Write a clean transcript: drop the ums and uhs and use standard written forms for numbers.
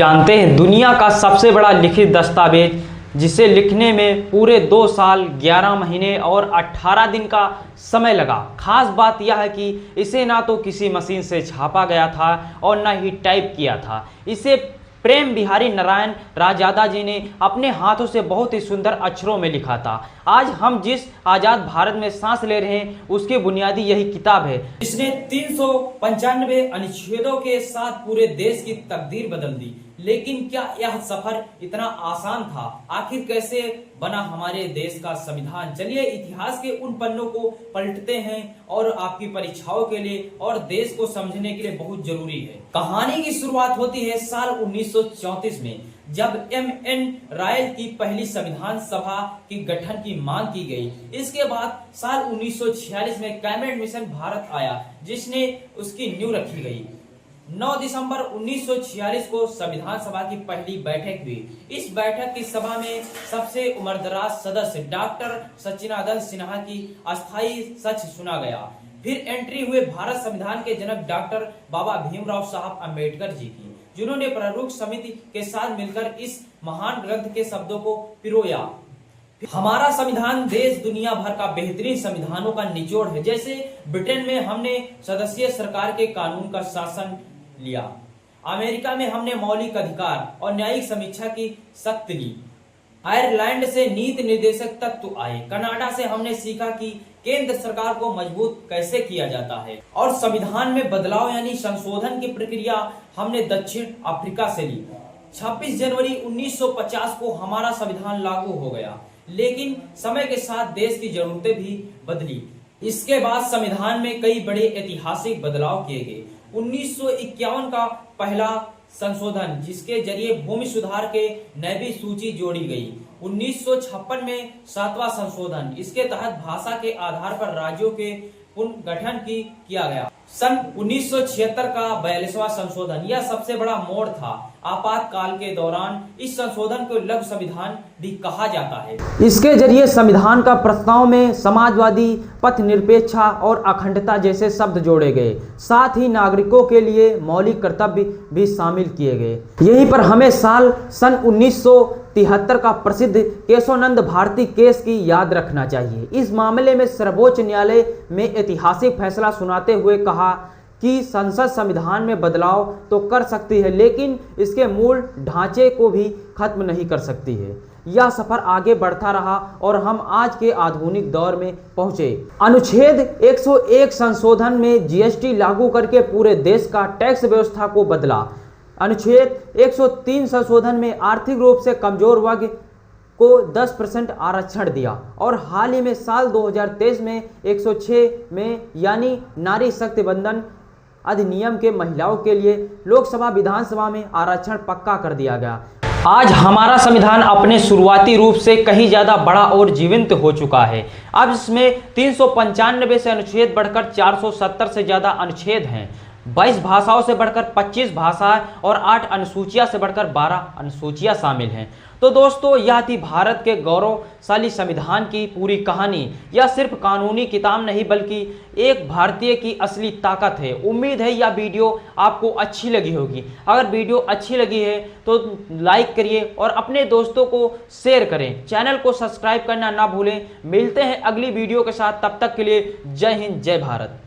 जानते हैं दुनिया का सबसे बड़ा लिखित दस्तावेज जिसे लिखने में पूरे 2 साल 11 महीने और 18 दिन का समय लगा। खास बात यह है कि इसे ना तो किसी मशीन से छापा गया था और ना ही टाइप किया था। इसे प्रेम बिहारी नारायण रायजादा जी ने अपने हाथों से बहुत ही सुंदर अक्षरों में लिखा था। आज हम जिस आज़ाद भारत में सांस ले रहे हैं उसकी बुनियादी यही किताब है। इसने 395 अनुच्छेदों के साथ पूरे देश की तकदीर बदल दी। लेकिन क्या यह सफर इतना आसान था? आखिर कैसे बना हमारे देश का संविधान? चलिए इतिहास के उन पन्नों को पलटते हैं और आपकी परीक्षाओं के लिए और देश को समझने के लिए बहुत जरूरी है। कहानी की शुरुआत होती है साल 1934 में, जब M.N. राय की पहली संविधान सभा की गठन की मांग की गई। इसके बाद साल 1946 में कैबिनेट मिशन भारत आया, जिसने उसकी नींव रखी गई। 9 दिसंबर 1946 को संविधान सभा की पहली बैठक हुई। इस बैठक की सभा में सबसे उम्रदराज सदस्य डॉक्टर सच्चिदानंद सिन्हा की अस्थायी सच सुना गया। फिर एंट्री हुए भारत संविधान के जनक डॉक्टर बाबा भीमराव साहब अम्बेडकर जी की, जिन्होंने प्रारूप समिति के साथ मिलकर इस महान ग्रंथ के शब्दों को पिरोया। हमारा संविधान देश दुनिया भर का बेहतरीन संविधानों का निचोड़ है। जैसे ब्रिटेन में हमने सदस्यीय सरकार के कानून का शासन लिया, अमेरिका में हमने मौलिक अधिकार और न्यायिक समीक्षा की शक्ति ली, आयरलैंड से नीति निर्देशक तत्व आए, कनाडा से हमने सीखा कि केंद्र सरकार को मजबूत कैसे किया जाता है, और संविधान में बदलाव यानी संशोधन की प्रक्रिया हमने दक्षिण अफ्रीका से ली। 26 जनवरी 1950 को हमारा संविधान लागू हो गया, लेकिन समय के साथ देश की जरूरतें भी बदली। इसके बाद संविधान में कई बड़े ऐतिहासिक बदलाव किए गए। 1951 का पहला संशोधन, जिसके जरिए भूमि सुधार के नई सूची जोड़ी गई। 1956 में 7वां संशोधन, इसके तहत भाषा के आधार पर राज्यों के पुनर्गठन किया गया। सन 1976 का 42वां संशोधन, यह सबसे बड़ा मोड़ था। आपातकाल के दौरान इस संशोधन को लघु संविधान भी कहा जाता है। इसके जरिए संविधान का प्रस्ताव में समाजवादी, पथ निरपेक्षा और अखंडता जैसे शब्द जोड़े गए। साथ ही नागरिकों के लिए मौलिक कर्तव्य भी शामिल किए गए। यहीं पर हमें सन 1973 का प्रसिद्ध केशवानंद भारती केस की याद रखना चाहिए। इस मामले में सर्वोच्च न्यायालय में ऐतिहासिक फैसला सुनाते हुए कहा कि संसद संविधान में बदलाव तो कर सकती है, लेकिन इसके मूल ढांचे को भी खत्म नहीं कर सकती है। यह सफर आगे बढ़ता रहा और हम आज के आधुनिक दौर में पहुंचे। अनुच्छेद 101 संशोधन में जीएसटी लागू करके पूरे देश का टैक्स व्यवस्था को बदला। अनुच्छेद 103 संशोधन में आर्थिक रूप से कमजोर वर्ग को 10% आरक्षण दिया, और हाल ही में साल 2023 में 106 में यानी नारी शक्ति बंधन अधिनियम के महिलाओं के लिए लोकसभा विधानसभा में आरक्षण पक्का कर दिया गया। आज हमारा संविधान अपने शुरुआती रूप से कहीं ज़्यादा बड़ा और जीवंत हो चुका है। अब इसमें 395 से अनुच्छेद बढ़कर 470 से ज़्यादा अनुच्छेद हैं। 22 भाषाओं से बढ़कर 25 भाषाएं और 8 अनुसूचियां से बढ़कर 12 अनुसूचियां शामिल हैं। तो दोस्तों, यह थी भारत के गौरवशाली संविधान की पूरी कहानी। यह सिर्फ कानूनी किताब नहीं बल्कि एक भारतीय की असली ताकत है। उम्मीद है यह वीडियो आपको अच्छी लगी होगी। अगर वीडियो अच्छी लगी है तो लाइक करिए और अपने दोस्तों को शेयर करें। चैनल को सब्सक्राइब करना ना भूलें। मिलते हैं अगली वीडियो के साथ, तब तक के लिए जय हिंद, जय भारत।